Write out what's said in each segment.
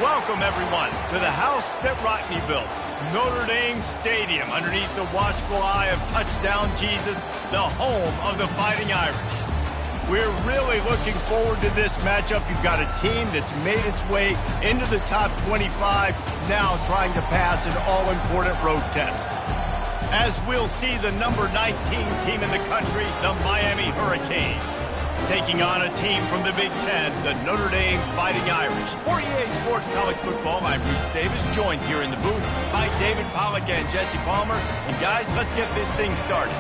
Welcome, everyone, to the house that Rockne built, Notre Dame Stadium, underneath the watchful eye of Touchdown Jesus, the home of the Fighting Irish. We're really looking forward to this matchup. You've got a team that's made its way into the top 25, now trying to pass an all-important road test. As we'll see the number 19 team in the country, the Miami Hurricanes, taking on a team from the Big Ten, the Notre Dame Fighting Irish. For EA Sports College Football, I'm Bruce Davis, joined here in the booth by David Pollack and Jesse Palmer. And guys, let's get this thing started.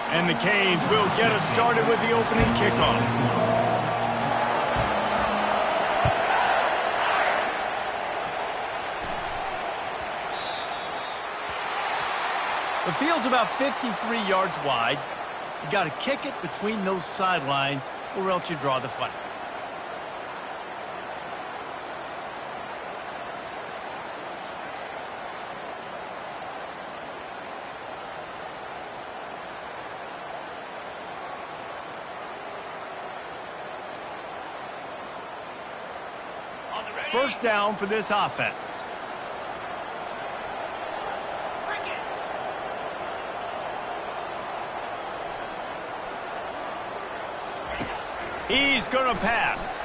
And the Canes will get us started with the opening kickoff. The field's about 53 yards wide. You got to kick it between those sidelines, or else you draw the flag. First down for this offense. He's going to pass.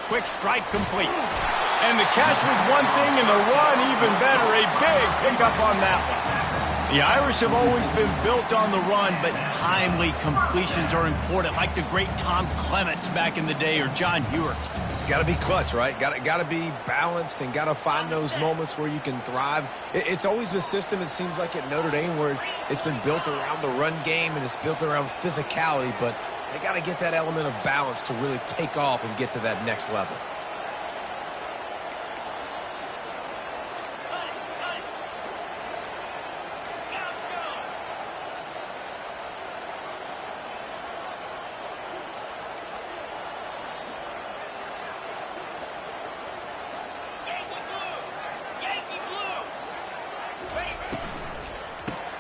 Quick strike complete. And the catch was one thing, and the run even better. A big pickup on that one. The Irish have always been built on the run, but timely completions are important, like the great Tom Clements back in the day or John Hewart. Got to be clutch, right? Got to be balanced and got to find those moments where you can thrive. It's always a system, it seems like, at Notre Dame where it's been built around the run game and it's built around physicality, but they got to get that element of balance to really take off and get to that next level.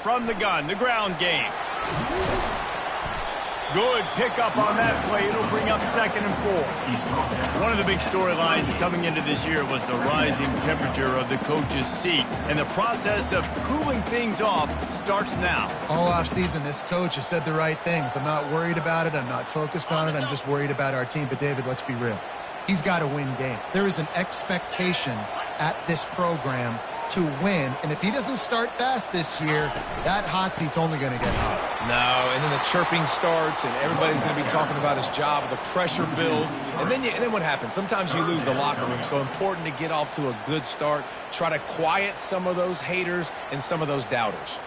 From the gun, the ground game. Good pickup on that play. It'll bring up 2nd and 4. One of the big storylines coming into this year was the rising temperature of the coach's seat. And the process of cooling things off starts now. All offseason, this coach has said the right things. I'm not worried about it. I'm not focused on it. I'm just worried about our team. But, David, let's be real. He's got to win games. There is an expectation at this program to win, and if he doesn't start fast this year, that hot seat's only going to get hot. No, and then the chirping starts, and everybody's going to be talking about his job. The pressure builds, and then what happens? Sometimes you lose the locker room, so important to get off to a good start. Try to quiet some of those haters and some of those doubters.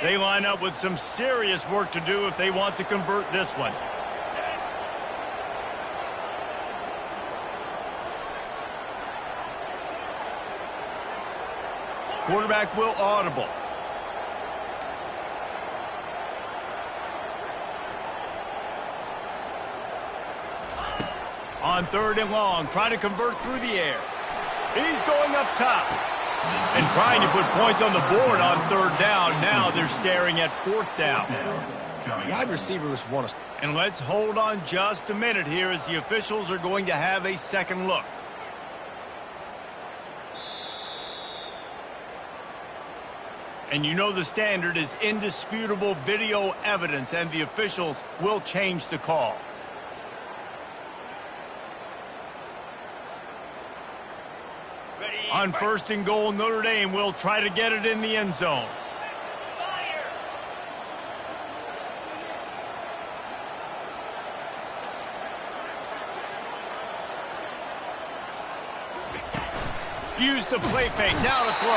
They line up with some serious work to do if they want to convert this one. Quarterback will audible. On 3rd and long, trying to convert through the air. He's going up top. And trying to put points on the board on 3rd down. Now they're staring at 4th down. Wide receivers want to... And let's hold on just a minute here as the officials are going to have a second look. And you know the standard is indisputable video evidence, and the officials will change the call. On 1st and goal, Notre Dame will try to get it in the end zone. Use the play fake, now to throw.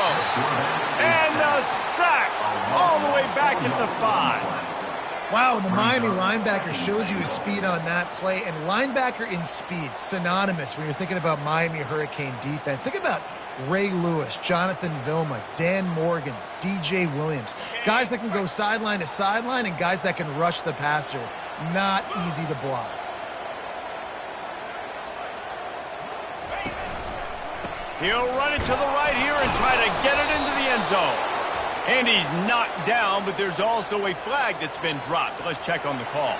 And a sack all the way back at the 5. Wow, the Miami linebacker shows you his speed on that play. And linebacker in speed, synonymous when you're thinking about Miami Hurricane defense. Think about Ray Lewis, Jonathan Vilma, Dan Morgan, DJ Williams. Guys that can go sideline to sideline and guys that can rush the passer. Not easy to block. He'll run it to the right here and try to get it into the end zone. And he's knocked down, but there's also a flag that's been dropped. Let's check on the call.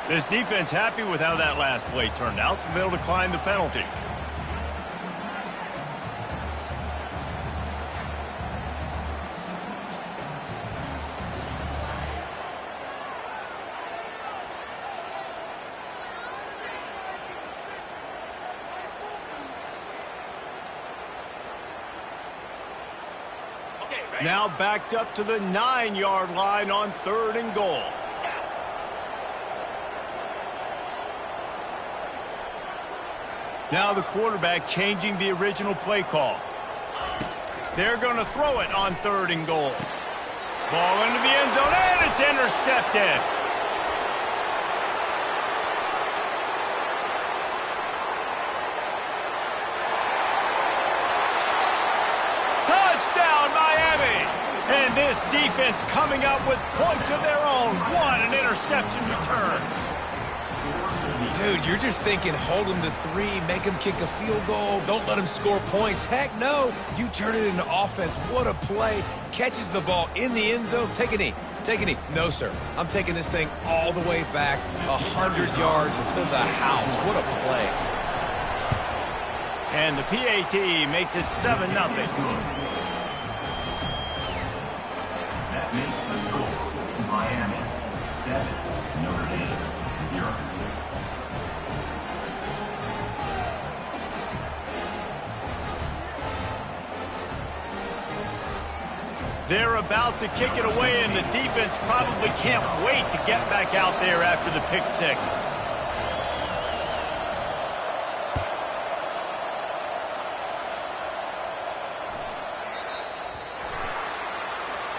This defense happy with how that last play turned out, so they'll decline the penalty. Now backed up to the 9-yard line on 3rd and goal. Now the quarterback changing the original play call. They're going to throw it on 3rd and goal. Ball into the end zone, and it's intercepted. Touchdown, Miami! And this defense coming up with points of their own. What an interception return. Dude, you're just thinking, hold him to 3, make him kick a field goal, don't let him score points. Heck no, you turn it into offense. What a play. Catches the ball in the end zone. Take a knee. Take a knee. No, sir. I'm taking this thing all the way back 100 yards to the house. What a play. And the PAT makes it 7-0. That makes the score Miami 7, Notre Dame 0. They're about to kick it away, and the defense probably can't wait to get back out there after the pick 6.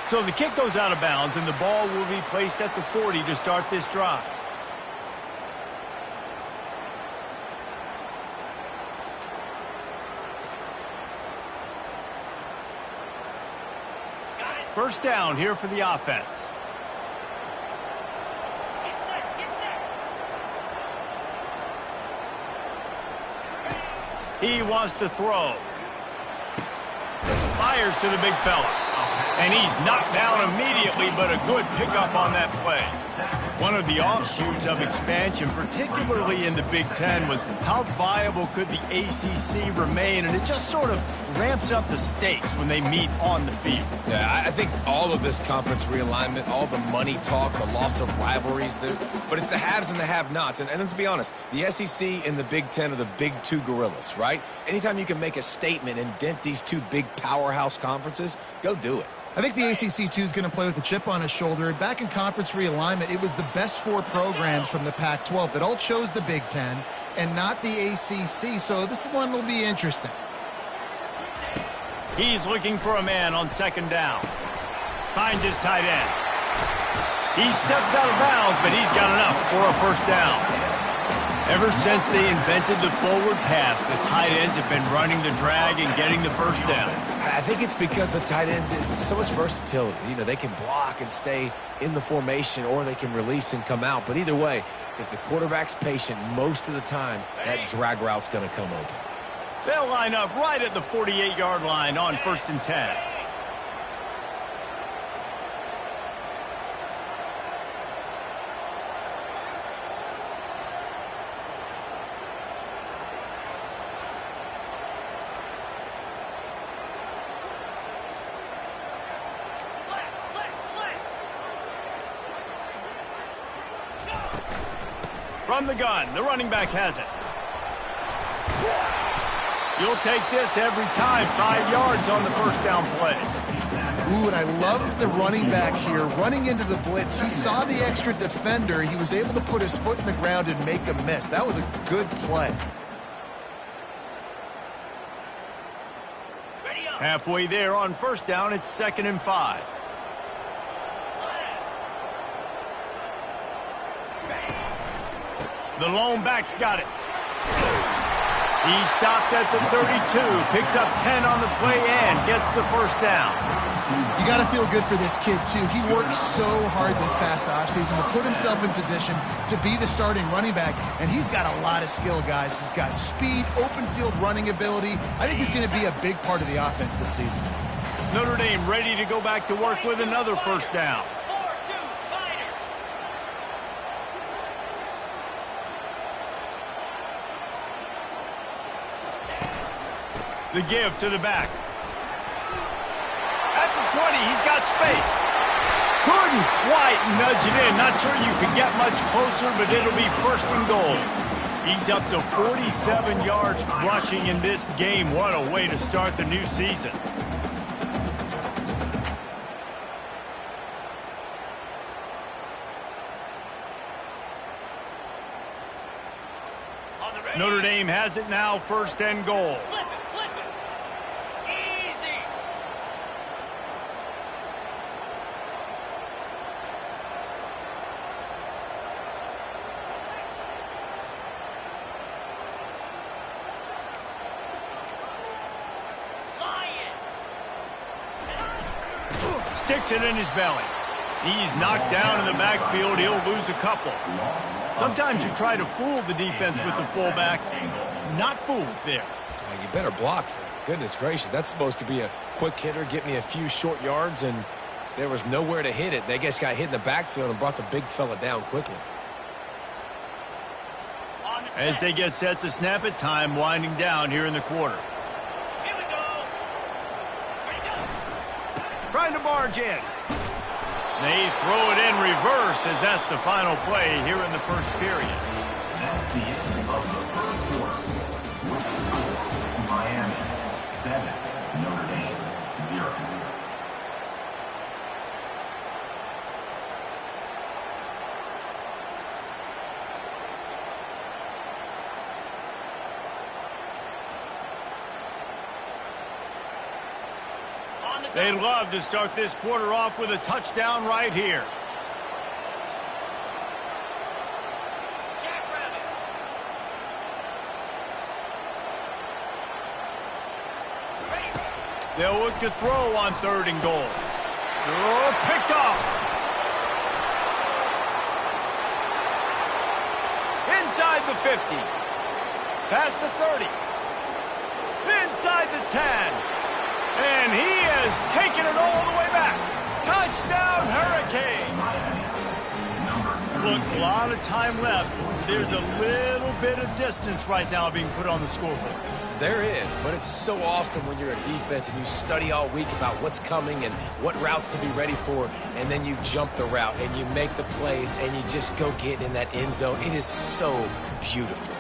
So the kick goes out of bounds, and the ball will be placed at the 40 to start this drive. First down here for the offense. He wants to throw. Fires to the big fella. And he's knocked down immediately, but a good pickup on that play. One of the offshoots of expansion, particularly in the Big Ten, was how viable could the ACC remain, and it just sort of ramps up the stakes when they meet on the field. Yeah, I think all of this conference realignment, all the money talk, the loss of rivalries, but it's the haves and the have-nots. And let's be honest, the SEC and the Big Ten are the big two gorillas, right? Anytime you can make a statement and dent these two big powerhouse conferences, go do it. I think the ACC, too, is going to play with a chip on his shoulder. Back in conference realignment, it was the best 4 programs from the Pac-12 that all chose the Big Ten and not the ACC, so this one will be interesting. He's looking for a man on 2nd down. Finds his tight end. He steps out of bounds, but he's got enough for a first down. Ever since they invented the forward pass, the tight ends have been running the drag and getting the first down. I think it's because the tight ends is so much versatility. You know, they can block and stay in the formation, or they can release and come out. But either way, if the quarterback's patient most of the time, that drag route's going to come open. They'll line up right at the 48-yard line on 1st and 10. From the gun, the running back has it. You'll take this every time. 5 yards on the first down play. Ooh, and I love the running back here. Running into the blitz, he saw the extra defender. He was able to put his foot in the ground and make a miss. That was a good play. Halfway there on first down, it's 2nd and 5. The lone back's got it. He stopped at the 32, picks up 10 on the play and gets the first down. You got to feel good for this kid, too. He worked so hard this past offseason to put himself in position to be the starting running back, and he's got a lot of skill, guys. He's got speed, open field running ability. I think he's going to be a big part of the offense this season. Notre Dame ready to go back to work with another first down. The give to the back. At the 20, he's got space. Couldn't quite nudge it in. Not sure you could get much closer, but it'll be first and goal. He's up to 47 yards rushing in this game. What a way to start the new season. Notre Dame has it now, first and goal. Flip it. Easy. Sticks it in his belly. He's knocked down in the backfield. He'll lose a couple. Sometimes you try to fool the defense with the fullback. Not fooled there. Well, you better block. Goodness gracious, that's supposed to be a quick hitter, get me a few short yards, and there was nowhere to hit it. They just got hit in the backfield and brought the big fella down quickly. As they get set to snap it, time winding down here in the quarter. Here we go. Trying to barge in. They throw it in reverse as that's the final play here in the first period. That's the end of the first quarter. With the score, Miami 7, Notre Dame 0. They'd love to start this quarter off with a touchdown right here. They'll look to throw on third and goal. Oh, picked off. Inside the 50. Past the 30. Inside the 10. And he has taken it all the way back. Touchdown, Hurricane. Look, a lot of time left. There's a little bit of distance right now being put on the scoreboard. There is, but it's so awesome when you're a defense and you study all week about what's coming and what routes to be ready for, and then you jump the route and you make the plays and you just go get in that end zone. It is so beautiful.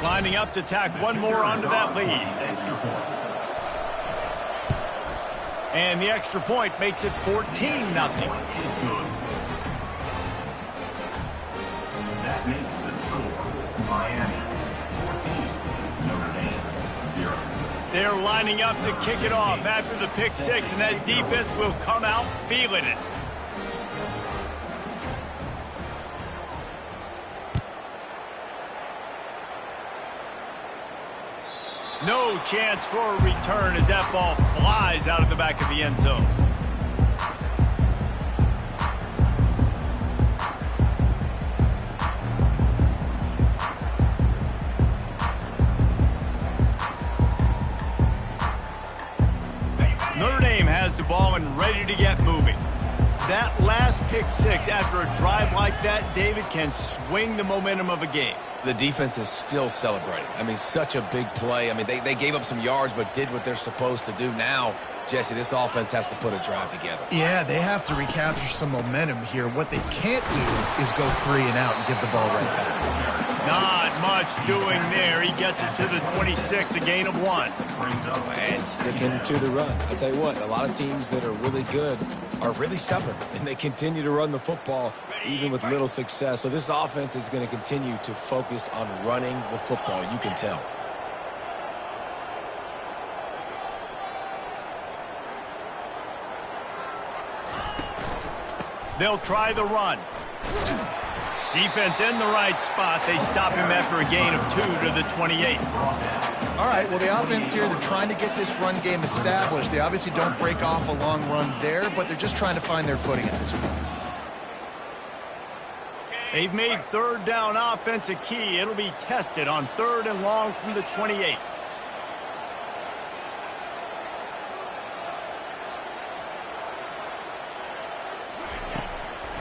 Lining up to tack one more onto that lead. And the extra point makes it 14-0. That makes the score Miami 14, Notre Dame 0. They're lining up to kick it off after the pick six, and that defense will come out feeling it. No chance for a return as that ball flies out of the back of the end zone. Notre Dame has the ball and ready to get moving. That last pick six after a drive like that, David, can swing the momentum of a game. The defense is still celebrating. I mean, such a big play. I mean, they gave up some yards but did what they're supposed to do. Now, Jesse, this offense has to put a drive together. Yeah, they have to recapture some momentum here. What they can't do is go 3 and out and give the ball right back. Not much doing there. He gets it to the 26, a gain of 1. And sticking to the run. I'll tell you what, a lot of teams that are really good are really stubborn, and they continue to run the football even with little success. So this offense is going to continue to focus on running the football. You can tell. They'll try the run. Defense in the right spot. They stop him after a gain of 2 to the 28. All right, well, the offense here, they're trying to get this run game established. They obviously don't break off a long run there, but they're just trying to find their footing at this point. They've made third down offense a key. It'll be tested on 3rd and long from the 28.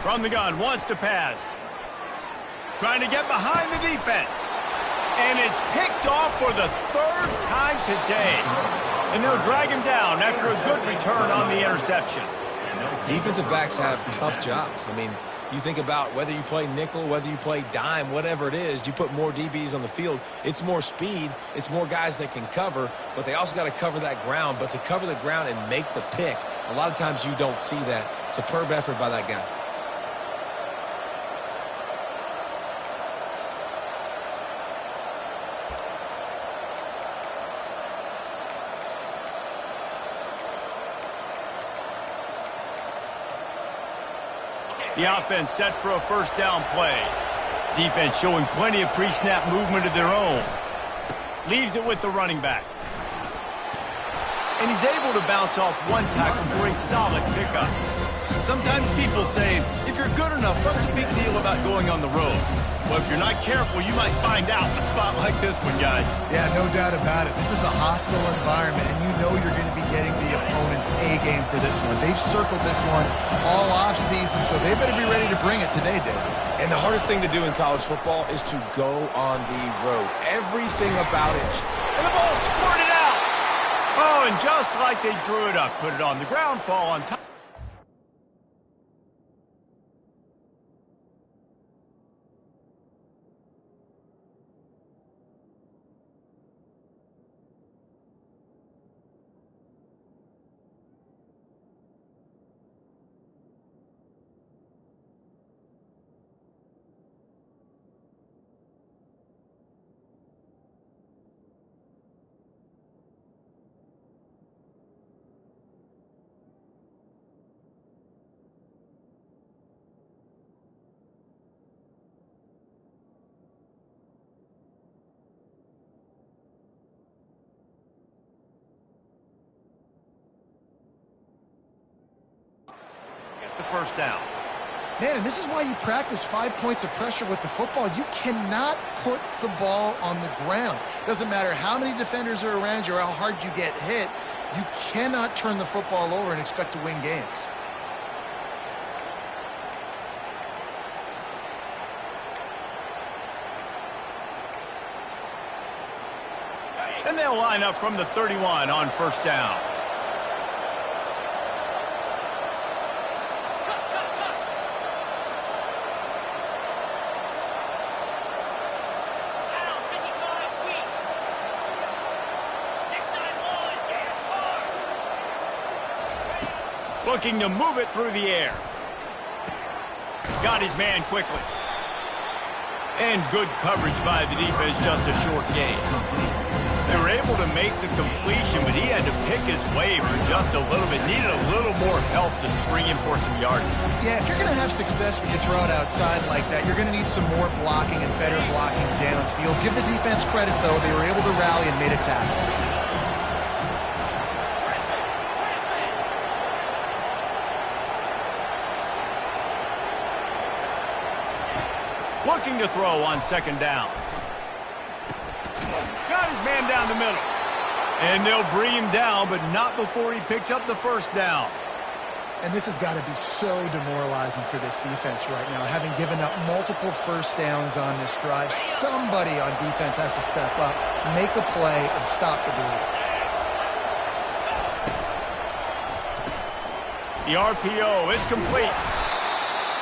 From the gun, wants to pass. Trying to get behind the defense. And it's picked off for the 3rd time today. And they'll drag him down after a good return on the interception. Defensive backs have tough jobs. I mean, you think about whether you play nickel, whether you play dime, whatever it is, you put more DBs on the field. It's more speed. It's more guys that can cover, but they also got to cover that ground. But to cover the ground and make the pick, a lot of times you don't see that. Superb effort by that guy. The offense set for a first down play. Defense showing plenty of pre-snap movement of their own. Leaves it with the running back. And he's able to bounce off one tackle for a solid pickup. Sometimes people say, if you're good enough, what's the big deal about going on the road? Well, if you're not careful, you might find out a spot like this one, guys. Yeah, no doubt about it. This is a hostile environment, and you know you're going to be getting the opponent's A game for this one. They've circled this one all offseason, so they better be ready to bring it today, David. And the hardest thing to do in college football is to go on the road. Everything about it. And the ball squirted out. Oh, and just like they drew it up, put it on the ground, fall on top. The first down. Man, and this is why you practice 5 points of pressure with the football. You cannot put the ball on the ground. Doesn't matter how many defenders are around you or how hard you get hit. You cannot turn the football over and expect to win games. And they'll line up from the 31 on first down. Looking to move it through the air. Got his man quickly. And good coverage by the defense, just a short gain. They were able to make the completion, but he had to pick his way for just a little bit. Needed a little more help to spring him for some yardage. Yeah, if you're going to have success when you throw it outside like that, you're going to need some more blocking and better blocking downfield. Give the defense credit, though. They were able to rally and made a tackle. Looking to throw on second down. Got his man down the middle. And they'll bring him down, but not before he picks up the first down. And this has got to be so demoralizing for this defense right now, having given up multiple first downs on this drive. Somebody on defense has to step up, make a play, and stop the bleeding. The RPO is complete.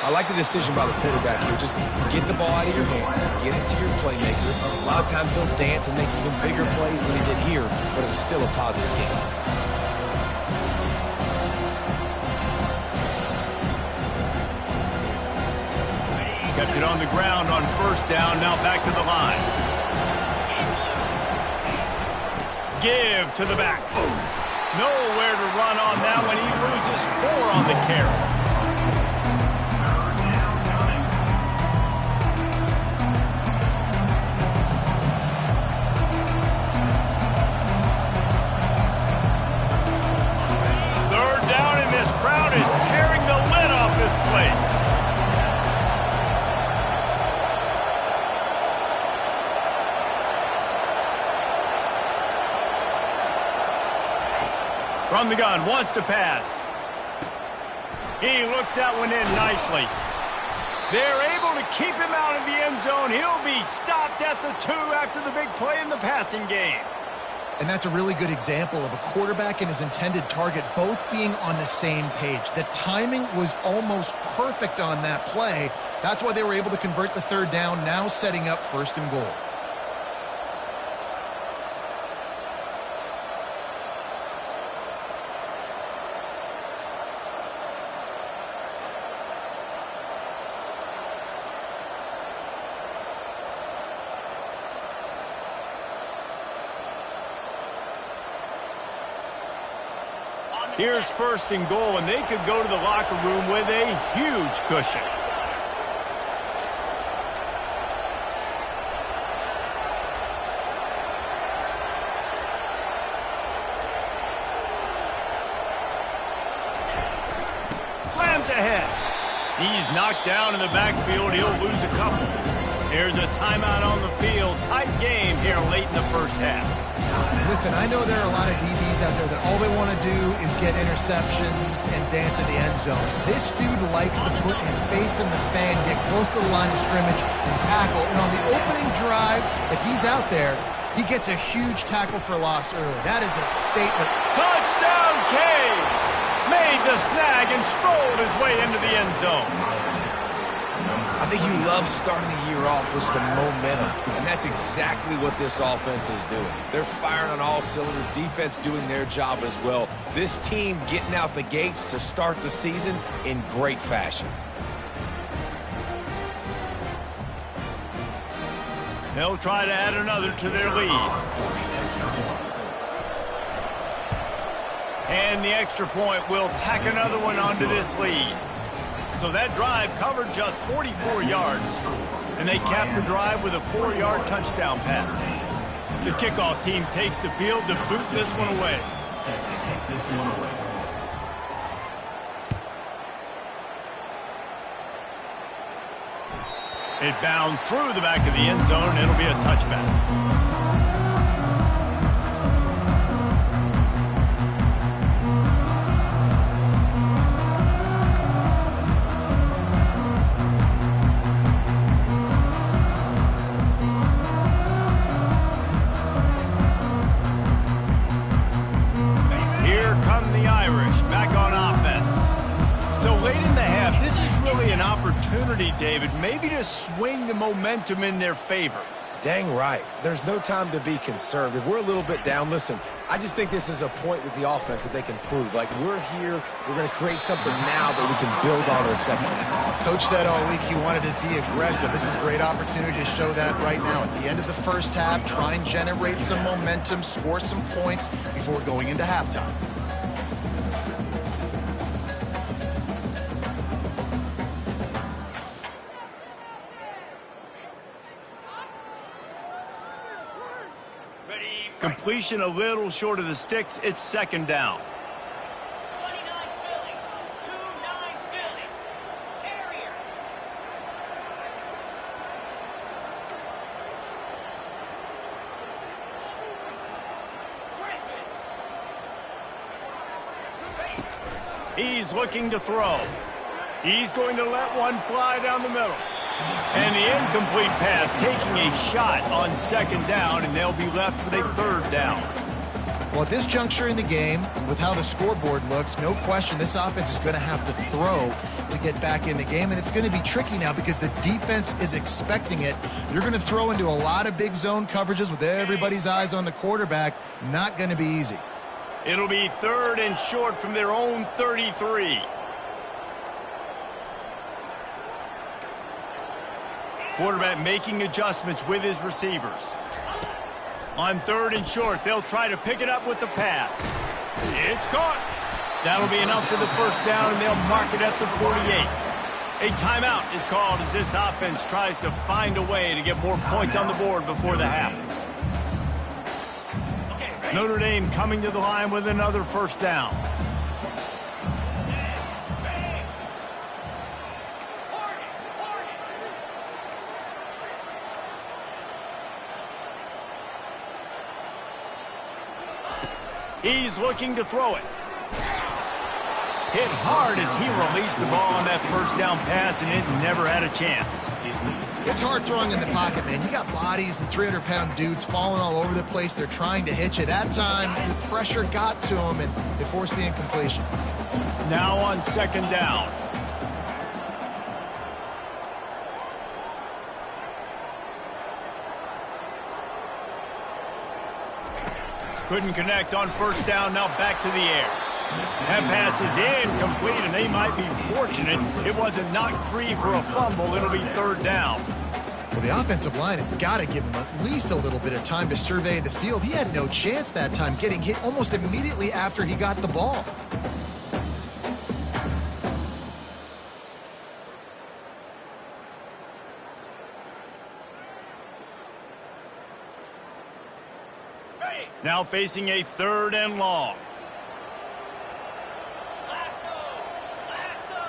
I like the decision by the quarterback here. Just get the ball out of your hands, get it to your playmaker. A lot of times he'll dance and make even bigger plays than he did here, but it was still a positive game. Kept it on the ground on first down, now back to the line. Give to the back. Nowhere to run on that one. He loses 4 on the carry. From the gun, wants to pass. He looks that one in nicely. They're able to keep him out of the end zone. He'll be stopped at the 2 after the big play in the passing game. And that's a really good example of a quarterback and his intended target both being on the same page. The timing was almost perfect on that play. That's why they were able to convert the 3rd down, now setting up 1st and goal. Here's 1st and goal, and they could go to the locker room with a huge cushion. Slams ahead. He's knocked down in the backfield. He'll lose a couple. There's a timeout on the field. Tight game here late in the 1st half. Listen, I know there are a lot of DBs out there that all they want to do is get interceptions and dance in the end zone. This dude likes to put his face in the fan, get close to the line of scrimmage, and tackle. And on the opening drive, if he's out there, he gets a huge tackle for loss early. That is a statement. Touchdown, Canes! Made the snag and strolled his way into the end zone. I think you love starting the year off with some momentum, and that's exactly what this offense is doing. They're firing on all cylinders, defense doing their job as well. This team getting out the gates to start the season in great fashion. They'll try to add another to their lead. And the extra point will tack another one onto this lead. So that drive covered just 44 yards, and they capped the drive with a 4-yard touchdown pass. The kickoff team takes the field to boot this one away. It bounds through the back of the end zone, and it'll be a touchback. David, maybe to swing the momentum in their favor. Dang right. There's no time to be conservative. We're a little bit down. Listen, I just think this is a point with the offense that they can prove. Like, we're here, we're going to create something now that we can build on in the second half. Coach said all week he wanted to be aggressive. This is a great opportunity to show that right now. At the end of the 1st half, try and generate some momentum, score some points before going into halftime. Completion a little short of the sticks. It's 2nd down. 29 Philly. 2-9 Philly. Carrier. He's looking to throw. He's going to let one fly down the middle. And the incomplete pass taking a shot on 2nd down, and they'll be left with a 3rd down. Well, at this juncture in the game, with how the scoreboard looks, no question this offense is going to have to throw to get back in the game, and it's going to be tricky now because the defense is expecting it. You're going to throw into a lot of big zone coverages with everybody's eyes on the quarterback. Not going to be easy. It'll be 3rd and short from their own 33. Quarterback making adjustments with his receivers. On 3rd and short, they'll try to pick it up with the pass. It's caught. That'll be enough for the 1st down, and they'll mark it at the 48. A timeout is called as this offense tries to find a way to get more points on the board before the half. Notre Dame coming to the line with another 1st down. He's looking to throw it. Hit hard as he released the ball on that first down pass, and it never had a chance. It's hard throwing in the pocket, man. You got bodies and 300-pound dudes falling all over the place. They're trying to hit you. That time, the pressure got to him, and it forced the incompletion. Now on second down. Couldn't connect on first down, now back to the air. That pass is incomplete, and they might be fortunate it wasn't knocked free for a fumble. It'll be third down. Well, the offensive line has got to give him at least a little bit of time to survey the field. He had no chance that time, getting hit almost immediately after he got the ball. Now facing a third and long. Lasso! Lasso!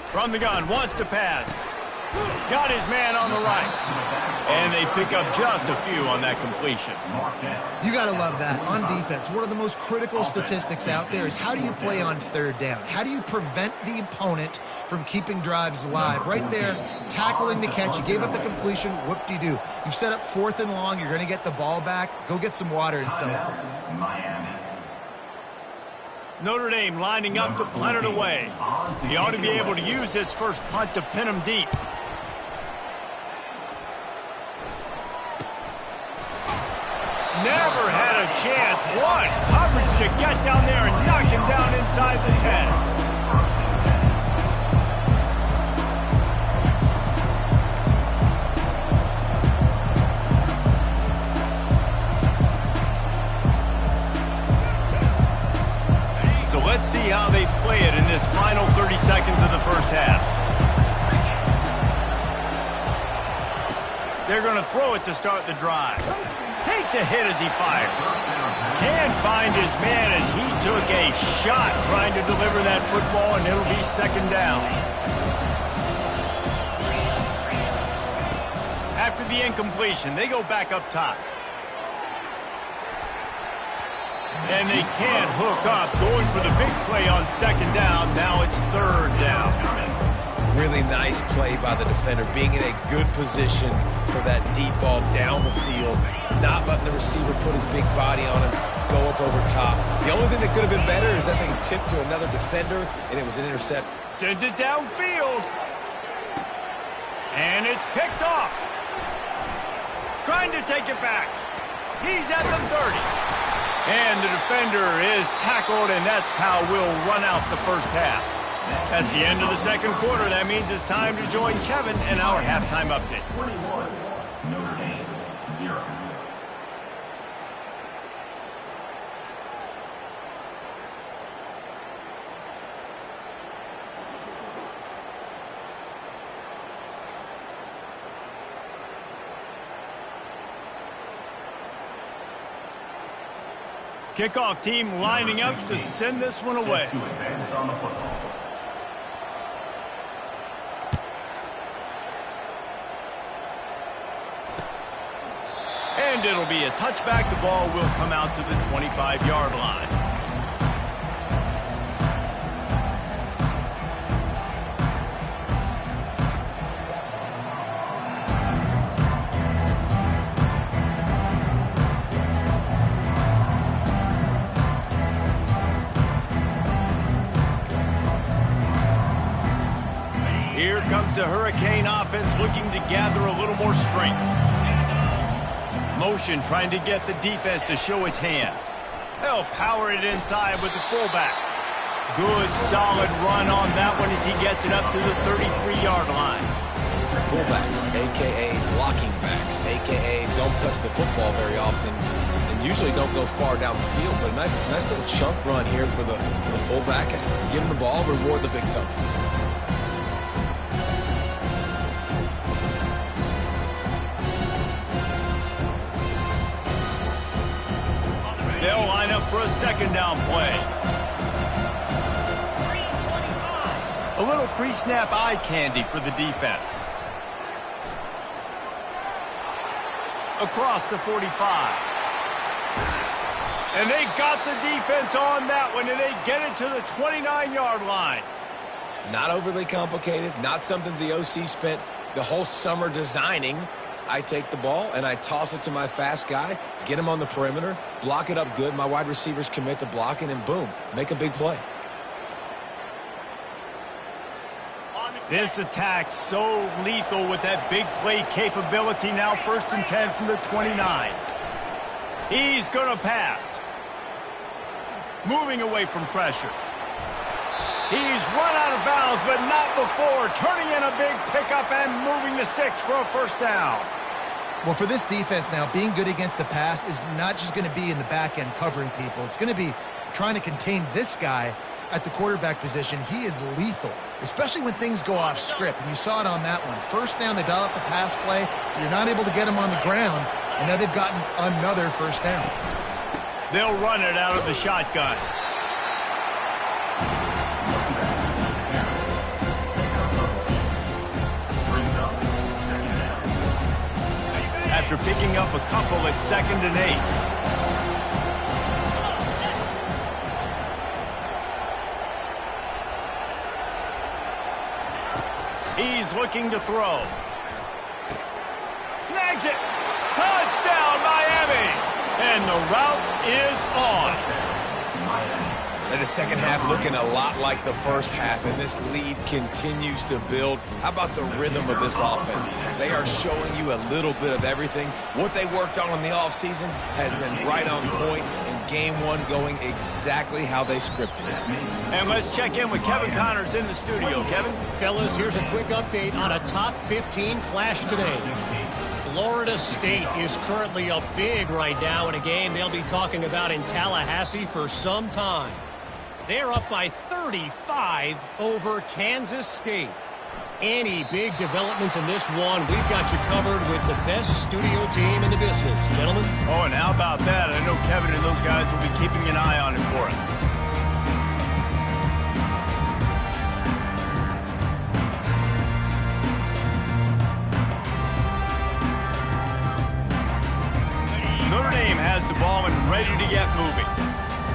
From the gun, wants to pass. Got his man on the right. And they pick up just a few on that completion. You got to love that. On defense, one of the most critical statistics out there is how do you play on third down? How do you prevent the opponent from keeping drives alive? Right there, tackling the catch. You gave up the completion. Whoop-de-doo. You've set up fourth and long. You're going to get the ball back. Go get some water and celebrate. Miami. Notre Dame lining up to punt it away. He ought to be able to use this first punt to pin him deep. Never had a chance. One coverage to get down there and knock him down inside the 10. So let's see how they play it in this final 30 seconds of the first half. They're going to throw it to start the drive. Takes a hit as he fires. Can't find his man as he took a shot trying to deliver that football, and it'll be second down. After the incompletion, they go back up top. And they can't hook up, going for the big play on second down. Now it's third down. Really nice play by the defender, being in a good position for that deep ball down the field, not letting the receiver put his big body on him, go up over top. The only thing that could have been better is that they tipped to another defender, and it was an intercept. Sends it downfield. And it's picked off. Trying to take it back. He's at the 30. And the defender is tackled, and that's how we'll run out the first half. That's the end of the second quarter. That means it's time to join Kevin in our halftime update. 21. Notre Dame, 0. Kickoff team lining up to send this one away. To advance on the football. And it'll be a touchback. The ball will come out to the 25-yard line. Here comes the Hurricane offense looking to gather a little more strength. Motion trying to get the defense to show his hand. They'll power it inside with the fullback. Good solid run on that one as he gets it up to the 33-yard line. Fullbacks, a.k.a. blocking backs, a.k.a. don't touch the football very often and usually don't go far down the field. But a nice little chunk run here for the fullback. Give him the ball, reward the big fella. They'll line up for a second down play. A little pre-snap eye candy for the defense. Across the 45. And they got the defense on that one, and they get it to the 29-yard line. Not overly complicated, not something the OC spent the whole summer designing. I take the ball and I toss it to my fast guy, get him on the perimeter, block it up good. My wide receivers commit to blocking, and boom, make a big play. This attack so lethal with that big play capability. Now 1st and 10 from the 29. He's going to pass. Moving away from pressure. He's run out of bounds, but not before. Turning in a big pickup and moving the sticks for a first down. Well, for this defense now, being good against the pass is not just going to be in the back end covering people. It's going to be trying to contain this guy at the quarterback position. He is lethal, especially when things go off script. And you saw it on that one. First down, they dial up the pass play. You're not able to get him on the ground, and now they've gotten another first down. They'll run it out of the shotgun. After picking up a couple at 2nd and 8. He's looking to throw. Snags it. Touchdown, Miami. And the route is on. And the second half looking a lot like the first half, and this lead continues to build. How about the rhythm of this offense? They are showing you a little bit of everything. What they worked on in the offseason has been right on point, and game one going exactly how they scripted it. And let's check in with Kevin Connors in the studio. Kevin? Fellas, here's a quick update on a top 15 clash today. Florida State is currently up big right now in a game they'll be talking about in Tallahassee for some time. They're up by 35 over Kansas State. Any big developments in this one, we've got you covered with the best studio team in the business. Gentlemen? Oh, and how about that? I know Kevin and those guys will be keeping an eye on it for us. Notre Dame has the ball and ready to get moving.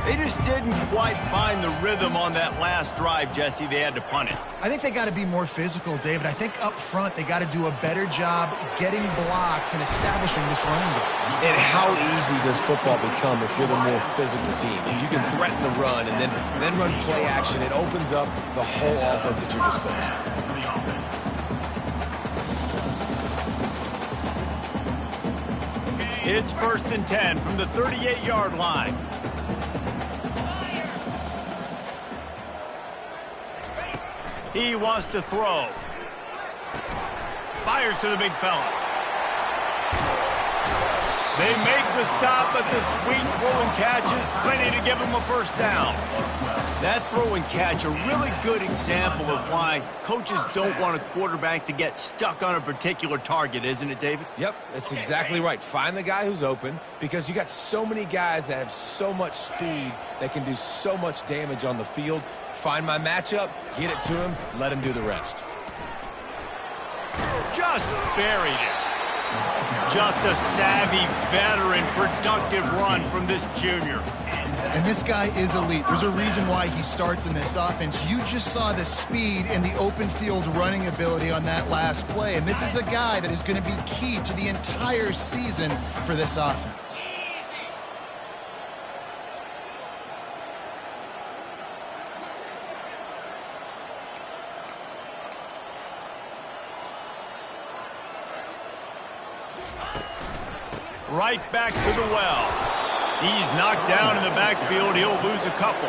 They just didn't quite find the rhythm on that last drive, Jesse. They had to punt it. I think they got to be more physical, David. I think up front they got to do a better job getting blocks and establishing this running game. And how easy does football become if you're the more physical team? If you can threaten the run and then run play action, it opens up the whole offense at your disposal. It's 1st and 10 from the 38-yard line. He wants to throw. Fires to the big fella. They make the stop, but the sweet throw and catch is plenty to give him a first down. That throw and catch, a really good example of why coaches don't want a quarterback to get stuck on a particular target, isn't it, David? Yep, that's exactly right. Find the guy who's open, because you got so many guys that have so much speed that can do so much damage on the field. Find my matchup, get it to him, let him do the rest. Just buried it. Just a savvy, veteran, productive run from this junior. And this guy is elite. There's a reason why he starts in this offense. You just saw the speed and the open field running ability on that last play. And this is a guy that is going to be key to the entire season for this offense. Right back to the well. He's knocked down in the backfield. He'll lose a couple.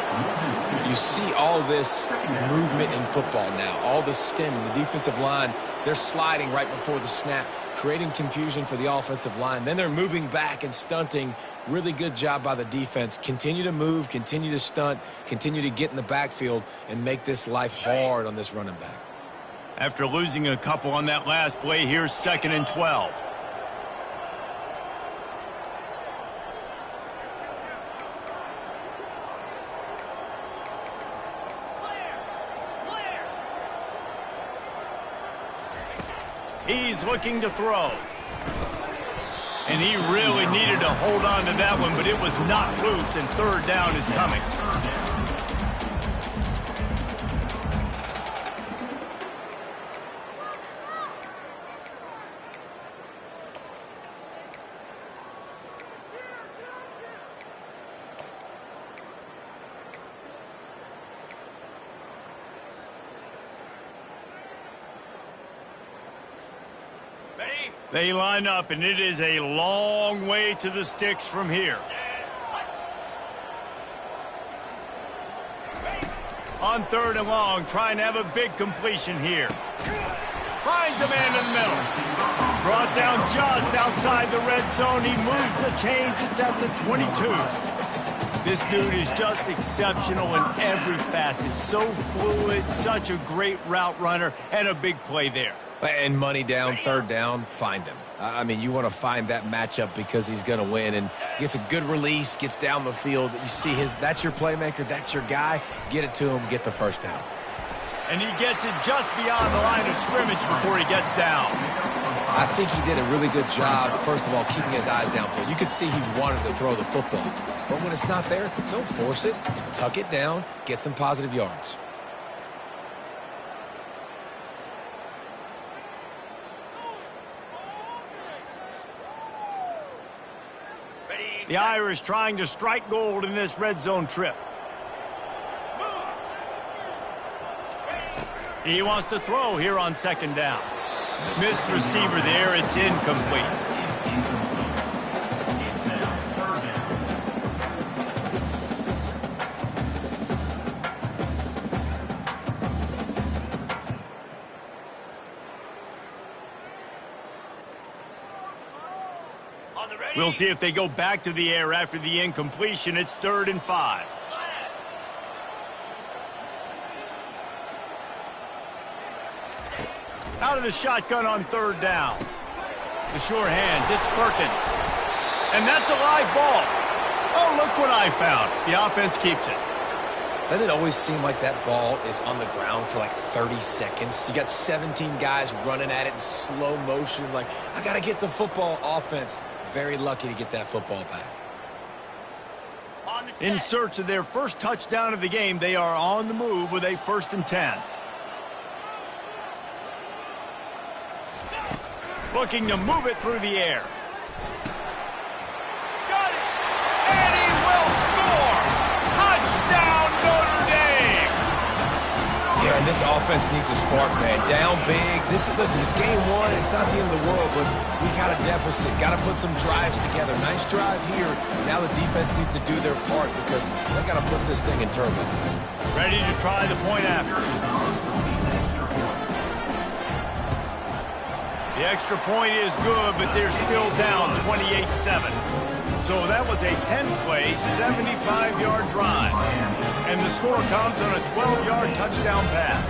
You see all this movement in football now, all the stemming, the defensive line. They're sliding right before the snap, creating confusion for the offensive line. Then they're moving back and stunting. Really good job by the defense. Continue to move, continue to stunt, continue to get in the backfield and make this life hard on this running back. After losing a couple on that last play, here's 2nd and 12. He's looking to throw. And he really needed to hold on to that one, but it was not loose, and third down is coming. They line up, and it is a long way to the sticks from here. On third and long, trying to have a big completion here. Finds a man in the middle. Brought down just outside the red zone. He moves the chains. It's at the 22. This dude is just exceptional in every facet. So fluid, such a great route runner, and a big play there. And money down, third down, find him. I mean, you want to find that matchup because he's going to win. And gets a good release, gets down the field. You see that's your playmaker, that's your guy. Get it to him, get the first down. And he gets it just beyond the line of scrimmage before he gets down. I think he did a really good job, first of all, keeping his eyes downfield. You could see he wanted to throw the football. But when it's not there, don't force it. Tuck it down, get some positive yards. The Irish trying to strike gold in this red zone trip. He wants to throw here on second down. Missed receiver there. It's incomplete. We'll see if they go back to the air after the incompletion. It's 3rd and 5. Out of the shotgun on third down. The sure hands. It's Perkins. And that's a live ball. Oh, look what I found. The offense keeps it. Doesn't it always seem like that ball is on the ground for like 30 seconds? You got 17 guys running at it in slow motion. Like, I got to get the football. Offense. Very lucky to get that football back. In search of their first touchdown of the game, they are on the move with a 1st and 10. Looking to move it through the air. Got it! And he will score! Touchdown, Notre Dame! Yeah, and this offense needs a spark, man. Down big. Listen, it's game 1. It's not the end of the world, but we got a deficit. Got to put some drives together. Nice drive here. Now the defense needs to do their part because they got to put this thing in turmoil. Ready to try the point after. The extra point is good, but they're still down 28-7. So that was a 10-play, 75-yard drive. And the score comes on a 12-yard touchdown pass.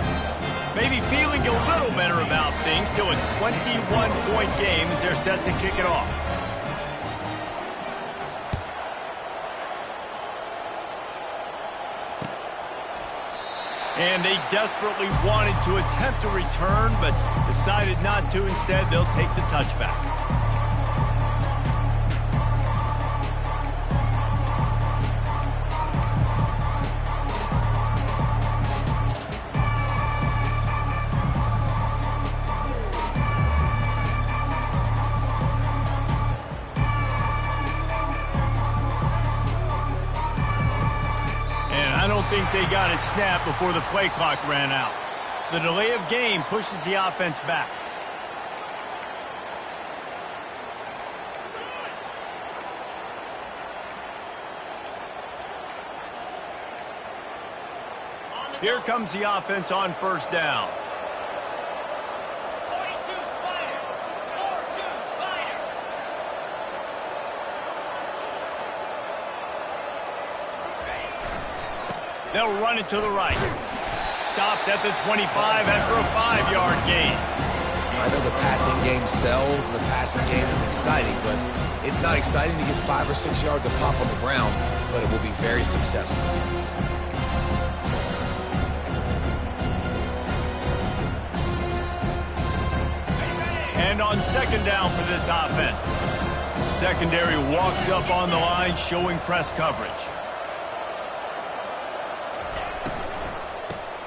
Maybe feeling a little better about things. Still a 21-point game as they're set to kick it off. And they desperately wanted to attempt a return, but decided not to. Instead, they'll take the touchback. I don't think they got it snapped before the play clock ran out. The delay of game pushes the offense back. Here comes the offense on first down. They'll run it to the right. Stopped at the 25 after a 5-yard gain. I know the passing game sells, and the passing game is exciting, but it's not exciting to get 5 or 6 yards of pop on the ground, but it will be very successful. And on second down for this offense, secondary walks up on the line, showing press coverage.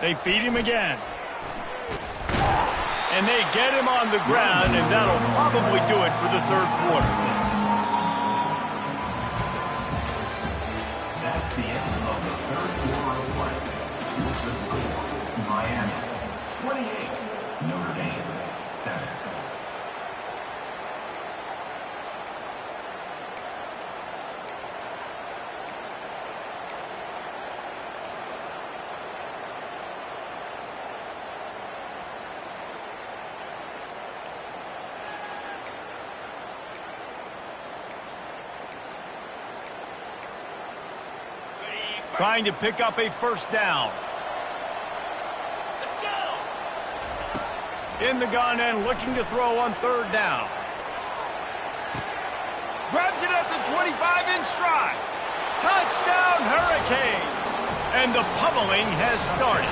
They feed him again. And they get him on the ground, and that'll probably do it for the third quarter. That's the end of the third quarter of play. With the score, Miami 28, Notre Dame 7. Trying to pick up a first down. Let's go. In the gun and looking to throw on third down. Grabs it at the 25 in stride. Touchdown, Hurricanes. And the pummeling has started.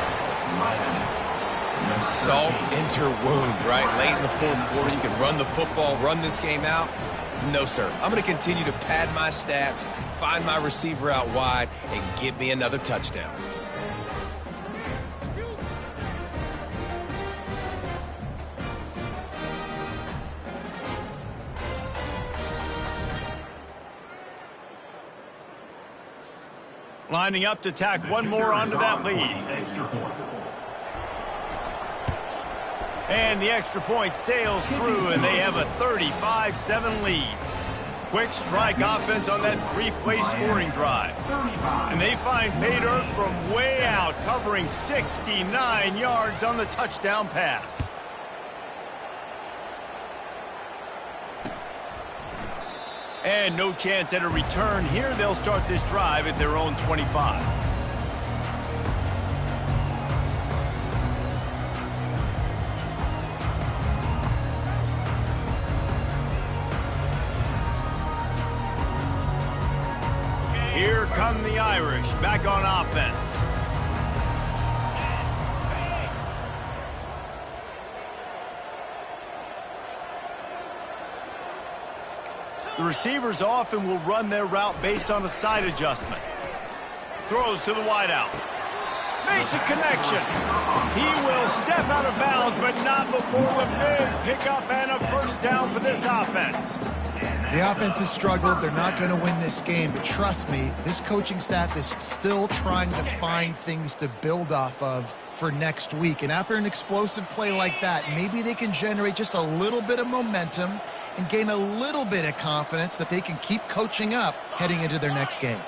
Salt into wound, right? Late in the fourth quarter, you can run the football, run this game out. No, sir. I'm going to continue to pad my stats, find my receiver out wide, and give me another touchdown. Lining up to tack one more onto that lead. And the extra point sails through, and they have a 35-7 lead. Quick strike offense on that three-play scoring drive. And they find pay dirt from way out, covering 69 yards on the touchdown pass. And no chance at a return here. They'll start this drive at their own 25. Here come the Irish, back on offense. The receivers often will run their route based on a side adjustment. Throws to the wideout. Makes a connection. He will step out of bounds, but not before the big pickup and a first down for this offense. The offense has struggled. They're not going to win this game, but trust me, this coaching staff is still trying to find things to build off of for next week. And after an explosive play like that, maybe they can generate just a little bit of momentum and gain a little bit of confidence that they can keep coaching up heading into their next game.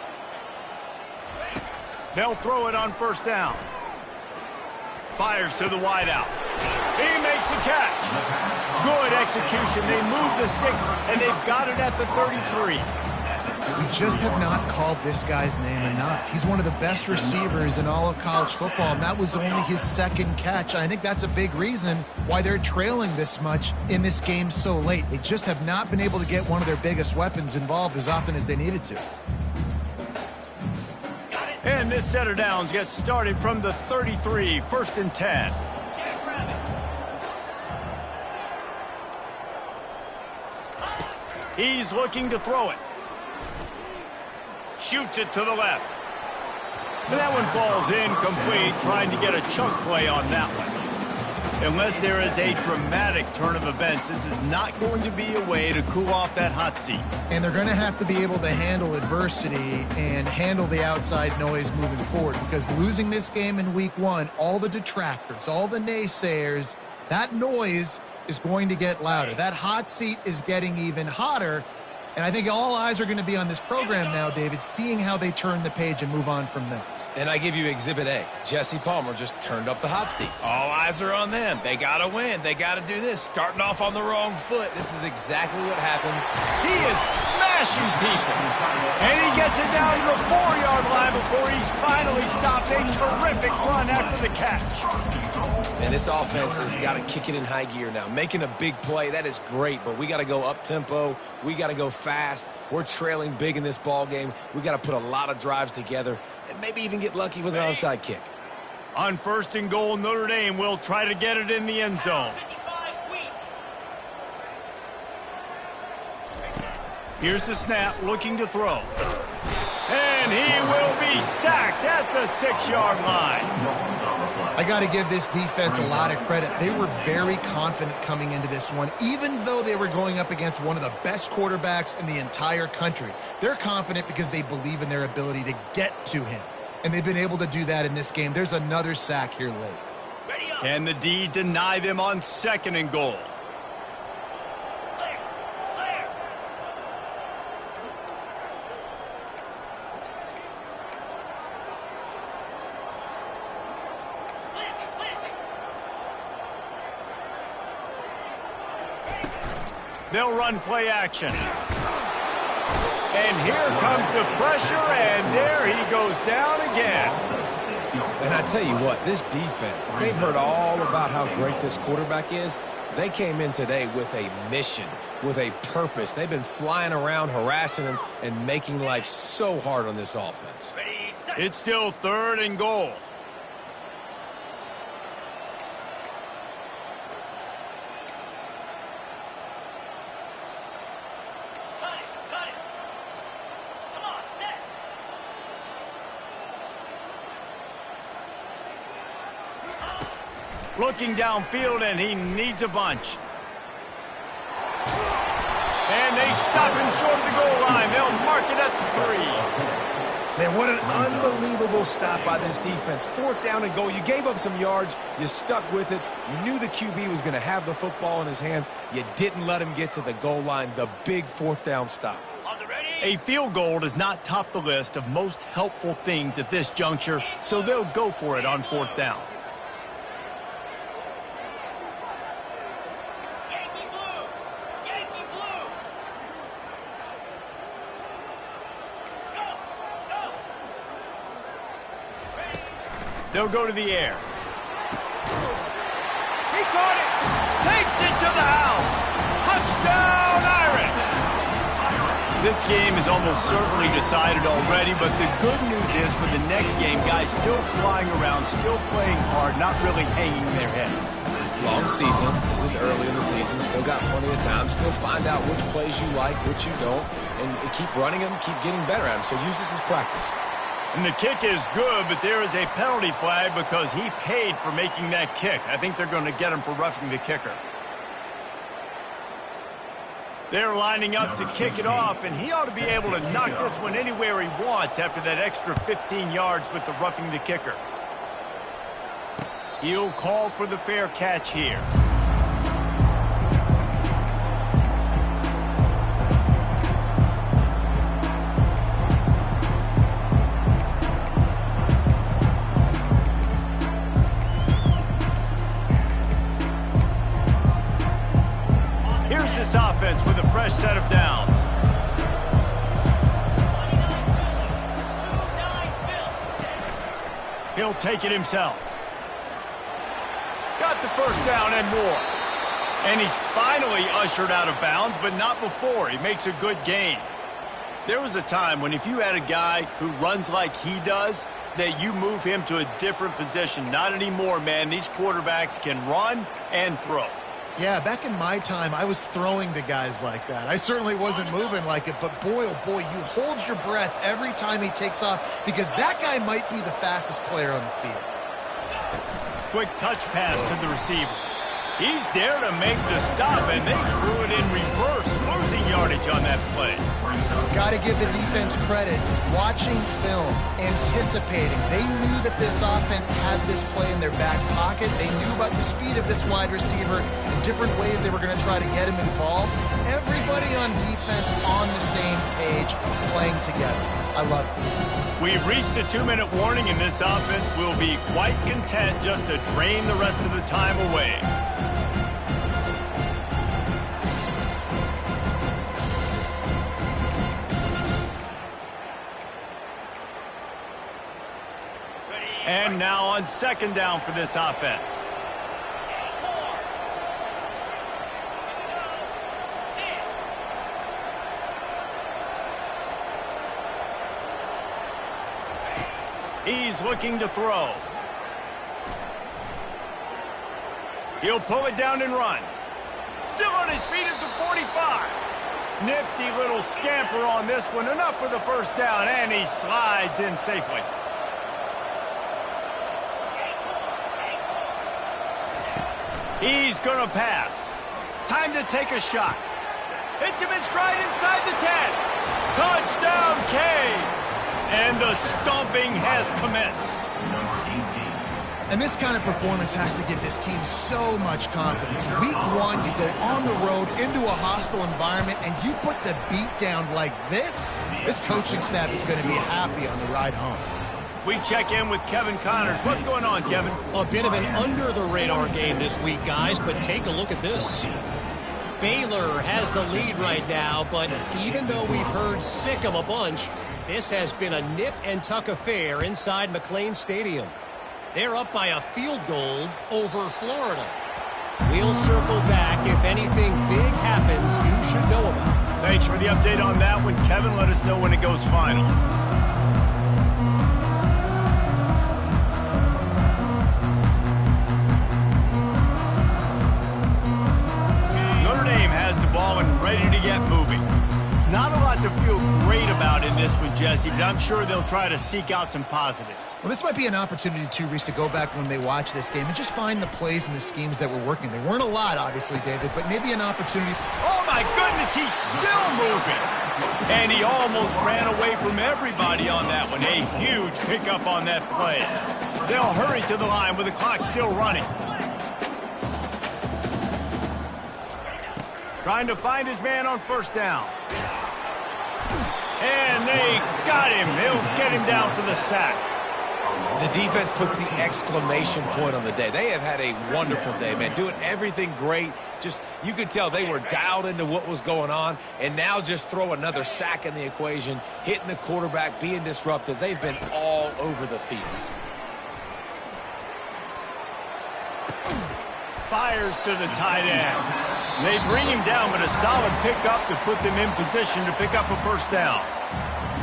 They'll throw it on first down. Fires to the wideout. He makes the catch. Good execution. They move the sticks, and they've got it at the 33. We just have not called this guy's name enough. He's one of the best receivers in all of college football, and that was only his second catch. And I think that's a big reason why they're trailing this much in this game so late. They just have not been able to get one of their biggest weapons involved as often as they needed to. And this set of downs gets started from the 33, 1st and 10. He's looking to throw it. Shoots it to the left. And that one falls incomplete, trying to get a chunk play on that one. Unless there is a dramatic turn of events, this is not going to be a way to cool off that hot seat. And they're going to have to be able to handle adversity and handle the outside noise moving forward, because losing this game in week one, all the detractors, all the naysayers, that noise is going to get louder. That hot seat is getting even hotter. And I think all eyes are going to be on this program now, David, seeing how they turn the page and move on from this. And I give you Exhibit A. Jesse Palmer just turned up the hot seat. All eyes are on them. They got to win. They got to do this. Starting off on the wrong foot. This is exactly what happens. He is smashing people. And he gets it down to the 4-yard line before he's finally stopped. A terrific run after the catch. And this offense has got to kick it in high gear now. Making a big play, that is great, but we got to go up-tempo. We got to go fast. We're trailing big in this ball game. We got to put a lot of drives together and maybe even get lucky with an onside kick. On 1st and goal, Notre Dame will try to get it in the end zone. Here's the snap, looking to throw. And he will be sacked at the 6-yard line. I got to give this defense a lot of credit. They were very confident coming into this one, even though they were going up against one of the best quarterbacks in the entire country. They're confident because they believe in their ability to get to him, and they've been able to do that in this game. There's another sack here late. Can the D deny them on 2nd and goal? They'll run play action. And here comes the pressure, and there he goes down again. And I tell you what, this defense, they've heard all about how great this quarterback is. They came in today with a mission, with a purpose. They've been flying around, harassing him, and making life so hard on this offense. It's still 3rd and goal. Looking downfield, and he needs a bunch. And they stop him short of the goal line. They'll mark it at the 3. Man, what an unbelievable stop by this defense. 4th down and goal. You gave up some yards. You stuck with it. You knew the QB was going to have the football in his hands. You didn't let him get to the goal line. The big 4th down stop. A field goal does not top the list of most helpful things at this juncture, so they'll go for it on 4th down. They'll go to the air. He caught it. Takes it to the house. Touchdown, Irish. This game is almost certainly decided already, but the good news is for the next game, guys still flying around, still playing hard, not really hanging their heads. Long season. This is early in the season. Still got plenty of time. Still find out which plays you like, which you don't, and keep running them, keep getting better at them. So use this as practice. And the kick is good, but there is a penalty flag because he paid for making that kick. I think they're going to get him for roughing the kicker. They're lining up to kick it off, and he ought to be able to knock this one anywhere he wants after that extra 15 yards with the roughing the kicker. He'll call for the fair catch here. This offense with a fresh set of downs. He'll take it himself. Got the first down and more. And he's finally ushered out of bounds, but not before. He makes a good gain. There was a time when if you had a guy who runs like he does, that you move him to a different position. Not anymore, man. These quarterbacks can run and throw. Yeah, back in my time, I was throwing to guys like that. I certainly wasn't moving like it, but boy, oh boy, you hold your breath every time he takes off because that guy might be the fastest player on the field. Quick touch pass to the receiver. He's there to make the stop, and they threw it in reverse, losing yardage on that play. Got to give the defense credit. Watching film, anticipating. They knew that this offense had this play in their back pocket. They knew about the speed of this wide receiver and different ways they were going to try to get him involved. Everybody on defense on the same page, playing together. I love it. We've reached the 2-minute warning, and this offense will be quite content just to drain the rest of the time away. And now on 2nd down for this offense. He's looking to throw. He'll pull it down and run. Still on his feet at the 45. Nifty little scamper on this one. Enough for the first down, and he slides in safely. He's going to pass. Time to take a shot. Hits him in stride inside the 10. Touchdown, Canes! And the stomping has commenced. And this kind of performance has to give this team so much confidence. Week 1, you go on the road into a hostile environment, and you put the beat down like this coaching staff is going to be happy on the ride home. We check in with Kevin Connors. What's going on, Kevin? A bit of an under-the-radar game this week, guys, but take a look at this. Baylor has the lead right now, but even though we've heard sick 'em a bunch, this has been a nip-and-tuck affair inside McLean Stadium. They're up by a field goal over Florida. We'll circle back. If anything big happens, you should know about it. Thanks for the update on that one, Kevin. Let us know when it goes final. Notre Dame has the ball and ready to get moving. Not a lot to feel great about in this one, Jesse, but I'm sure they'll try to seek out some positives. Well, this might be an opportunity, too, Reese, to go back when they watch this game and just find the plays and the schemes that were working. There weren't a lot, obviously, David, but maybe an opportunity. Oh, my goodness, he's still moving. And he almost ran away from everybody on that one. A huge pickup on that play. They'll hurry to the line with the clock still running. Trying to find his man on first down. And they got him. He'll get him down for the sack. The defense puts the exclamation point on the day. They have had a wonderful day, man. Doing everything great. Just, you could tell they were dialed into what was going on. And now just throw another sack in the equation. Hitting the quarterback, being disruptive. They've been all over the field. Fires to the tight end. They bring him down, but a solid pickup to put them in position to pick up a first down.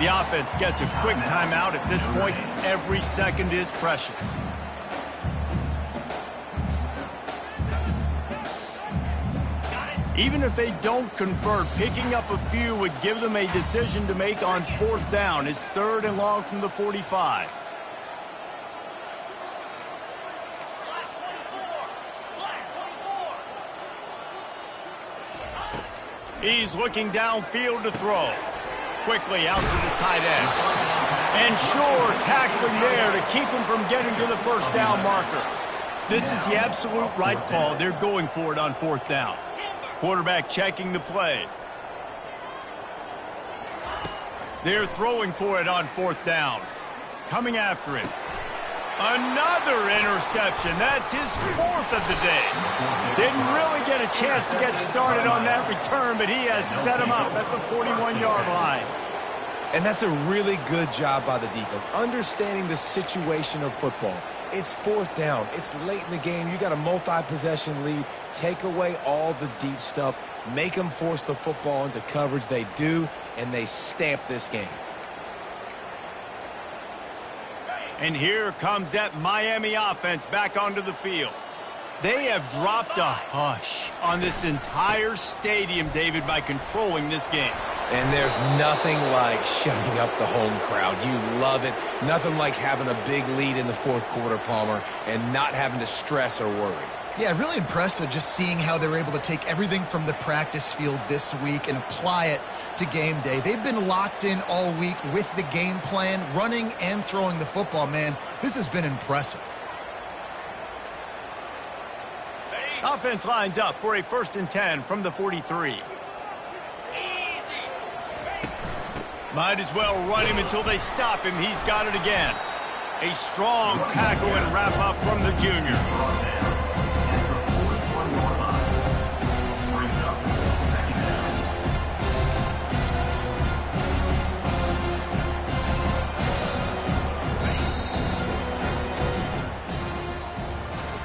The offense gets a quick timeout. At this point, every second is precious. Even if they don't convert, picking up a few would give them a decision to make on fourth down. It's 3rd and long from the 45. He's looking downfield to throw. Quickly out to the tight end. And sure, tackling there to keep him from getting to the first down marker. This is the absolute right call. They're going for it on fourth down. Quarterback checking the play. They're throwing for it on fourth down. Coming after it. Another interception. That's his 4th of the day. Didn't really get a chance to get started on that return, but he has set him up at the 41-yard line. And that's a really good job by the defense, understanding the situation of football. It's fourth down. It's late in the game. You got a multi-possession lead. Take away all the deep stuff. Make them force the football into coverage. They do, and they stamp this game. And here comes that Miami offense back onto the field. They have dropped a hush on this entire stadium, David, by controlling this game. And there's nothing like shutting up the home crowd. You love it. Nothing like having a big lead in the fourth quarter, Palmer, and not having to stress or worry. Yeah, really impressive just seeing how they were able to take everything from the practice field this week and apply it to game day. They've been locked in all week with the game plan, running and throwing the football, man. This has been impressive. Offense lines up for a 1st and 10 from the 43. Might as well run him until they stop him. He's got it again. A strong tackle and wrap up from the junior.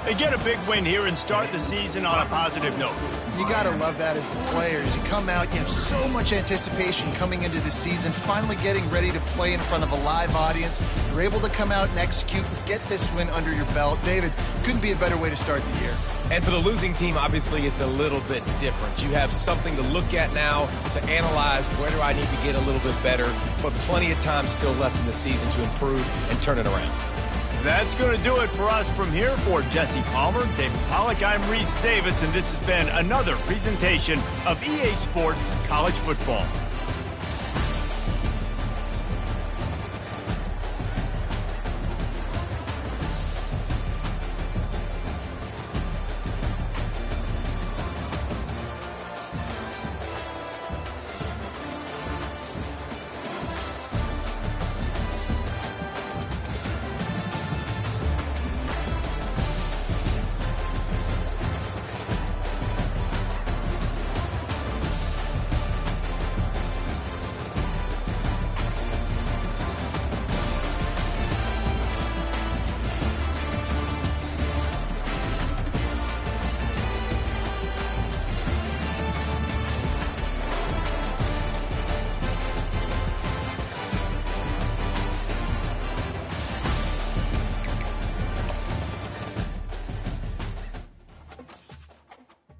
They get a big win here and start the season on a positive note. You got to love that as the players. You come out, you have so much anticipation coming into the season, finally getting ready to play in front of a live audience. You're able to come out and execute and get this win under your belt. David, couldn't be a better way to start the year. And for the losing team, obviously, it's a little bit different. You have something to look at now to analyze where do I need to get a little bit better, but plenty of time still left in the season to improve and turn it around. That's going to do it for us from here. For Jesse Palmer, David Pollack, I'm Reese Davis, and this has been another presentation of EA Sports College Football.